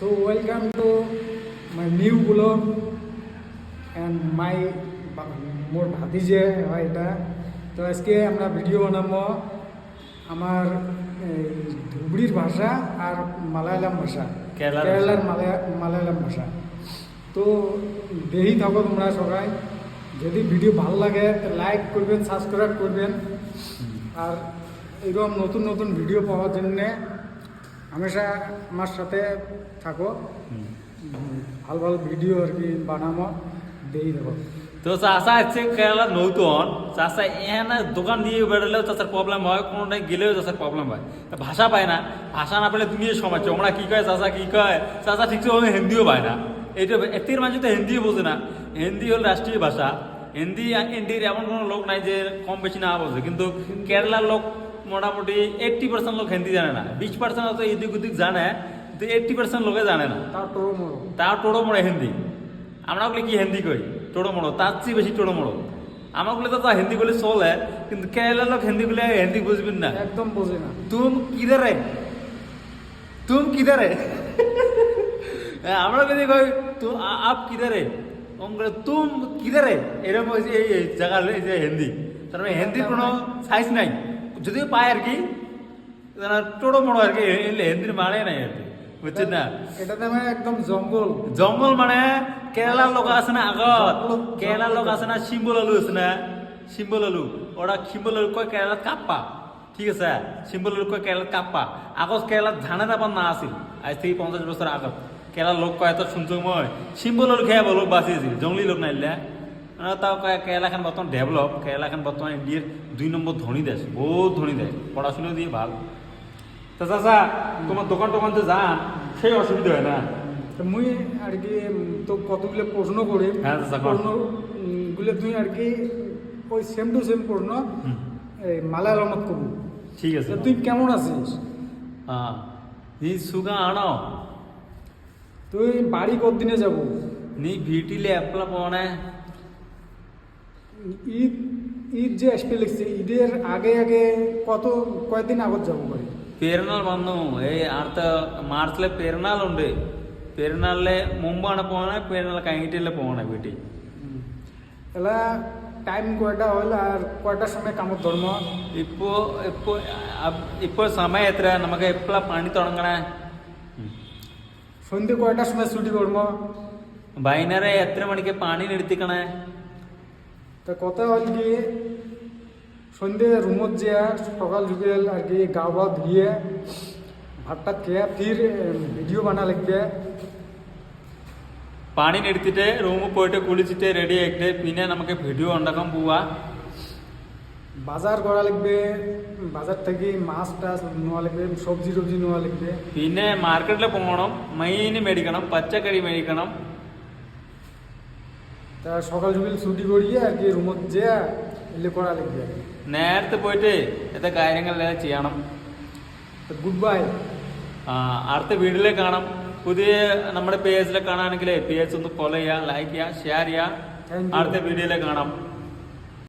So welcome to my new vlog and my মোর ভাতিজে হয় এটা। তো আজকে আমরা ভিডিও বানাবো আমার ধুবড়ির ভাষা আর মালায়ালাম ভাষা, কেরালার মালায়ালাম ভাষা। তো দেখি থাকো তোমরা সবাই, যদি ভিডিও ভালো লাগে লাইক করবেন, সাবস্ক্রাইব করবেন, আর এরকম নতুন নতুন ভিডিও পাওয়ার জন্যে হামেশা আমার সাথে থাকো। ভালো ভালো ভিডিও আর কি বানাবো, দেখি দেখো। তো চাষা হচ্ছে কেরালা নৌতন চাষা এখানে দোকান দিয়ে বেরোলেও চাষার প্রবলেম হয়, কোনোটাই গেলেও চাষার প্রবলেম হয়। ভাষা পায় না, ভাষা না পেলে তুমি সময় ওরা কী কয় চাষা কী কয়, চাষা ঠিক হিন্দিও পায় না। এইটা এর মাঝে তো হিন্দিও বোঝে না। হিন্দি হল রাষ্ট্রীয় ভাষা। হিন্দির এমন কোনো লোক নাই যে কম বেশি না বোঝে, কিন্তু কেরালার লোক মোটামুটি 80% লোক হিন্দি জানে না। 20% হয়তো এদিক ওদিক জানে, কিন্তু 80% লোকে জানে না। তার টোড়ো মোড়ে হিন্দি। আমরা ওগুলো কি হিন্দি কই টোড়ো মোড়ো, তার চেয়ে বেশি টোড়ো মোড়ো। আমাগুলো তো হিন্দি গুলি চলে, কিন্তু কেরালার লোক হিন্দি গুলি হিন্দি বুঝবেন না, একদম বোঝে না। তুম কিধারে, তুম কিধারে, আমরা যদি কই তুম আপ কিধারে, তুম কিধারে, এরকম এই জায়গা যে হিন্দি, তার মানে হিন্দির কোনো সাইজ নাই। যদিও পায় আর কি টোড়ো মোড়ো আর কি, হিন্দির মানে নাই আর কি, বুঝছেন না? এটা মানে একদম জঙ্গল জঙ্গল। মানে কেরালার লোক আছে না আগত, কেরালার লোক আছে না শিম্বল আলু আছে না, শিম্বল আলু, ওরা শিম্বল আলু কয় কেরালার কাপ্পা, ঠিক আছে? শিম্বল আলু কয় কেরালার কাপ্পা। আগত কেরালার ধানের আবার না আসিল, আজ থেকে 50 বছর আগত কেরালার লোক কয় এত শুনছো মই শিম্বল আলু খেয়ে বলো বাঁচিয়েছিল, জঙ্গলি লোক নাইলে। তাও কয় কেরালা খান বর্তমান ডেভেলপ, কেরালা খান বর্তমান ইন্ডিয়ার 2 নম্বর ধনী দেশ, বহুত ধনী দেশ, পড়াশোনা দিয়ে ভালো। তা চাচা তোমার দোকান টোকান তো যান, সেই অসুবিধা হয় না? মুই আর কি তো কতগুলো প্রশ্ন করি, প্রশ্নগুলো তুই আর কি ওই সেম টু সেম প্রশ্ন মালায়ালামত করবো, ঠিক আছে? তুই কেমন আছিস? হ্যাঁ, নি সুগা আনো, তুই বাড়ি কতদিনে যাব? নি ভিটিলে অ্যাপলা পনে ঈদ ঈদ যে আসবে লিখছে, ঈদের আগে আগে কয়দিন আগত যাব পারি? പെരുന്നാൾ വന്നു അടുത്ത മാർച്ചിലെ പെരുന്നാളുണ്ട്. പെരുന്നാളിലെ മുമ്പാണ് പോണേ, പെരുന്നാൾ കഴിഞ്ഞിട്ടല്ലേ പോണേ വീട്ടിൽ? এলা টাইম কয়টা হল আর কয়টার সময় কামত ধর্ম? ഇപ്പോൾ സമയം എത്ര? നമുക്ക് എപ്പോഴാണ് പണി തുടങ്ങണേ? সন্ধ্যে কয়টার সময় ছুটি করবো? വൈകുന്നേരം എത്ര മണിക്ക് പണി എടുത്തിക്കണേ? তা কথা হল কি সন্ধ্যে রুমত যে সকাল বিকেল আর কি গা বা ধুয়ে ভাতটা খেয়ে ফির ভিডিও বানা লাগবে। പണി എടുത്തിട്ട് റൂമിൽ പോയിട്ട് കുളിച്ചിട്ട് റെഡി ആയിട്ട് പിന്നെ നമുക്ക് ভিডিও ഉണ്ടാക്കാൻ പോവാ। বাজার করা লাগবে, বাজার থেকে মাছ টাছ নেওয়া লাগবে, সবজি টবজি নেওয়া লাগবে। പിന്നെ മാർക്കറ്റിൽ പോകണം, മീൻ മേടിക്കണം, പച്ചക്കറി മേടിക്കണം। তা সকাল বিকেল ছুটি করিয়ে আর কি রুমত যে এলে করা লাগবে। നേരത്തെ പോയിട്ട് എത്ര കാര്യങ്ങളെല്ലാം ചെയ്യണം. Good bye. അടുത്ത വീഡിയോയിൽ കാണാം. പുതിയ നമ്മുടെ പേജിൽ കാണുകയാണെങ്കിൽ പേജ് ഒന്ന് ഫോളോ ചെയ്യുക, ലൈക്ക് ചെയ്യുക, ഷെയർ ചെയ്യുക. അടുത്ത വീഡിയോയിൽ കാണാം.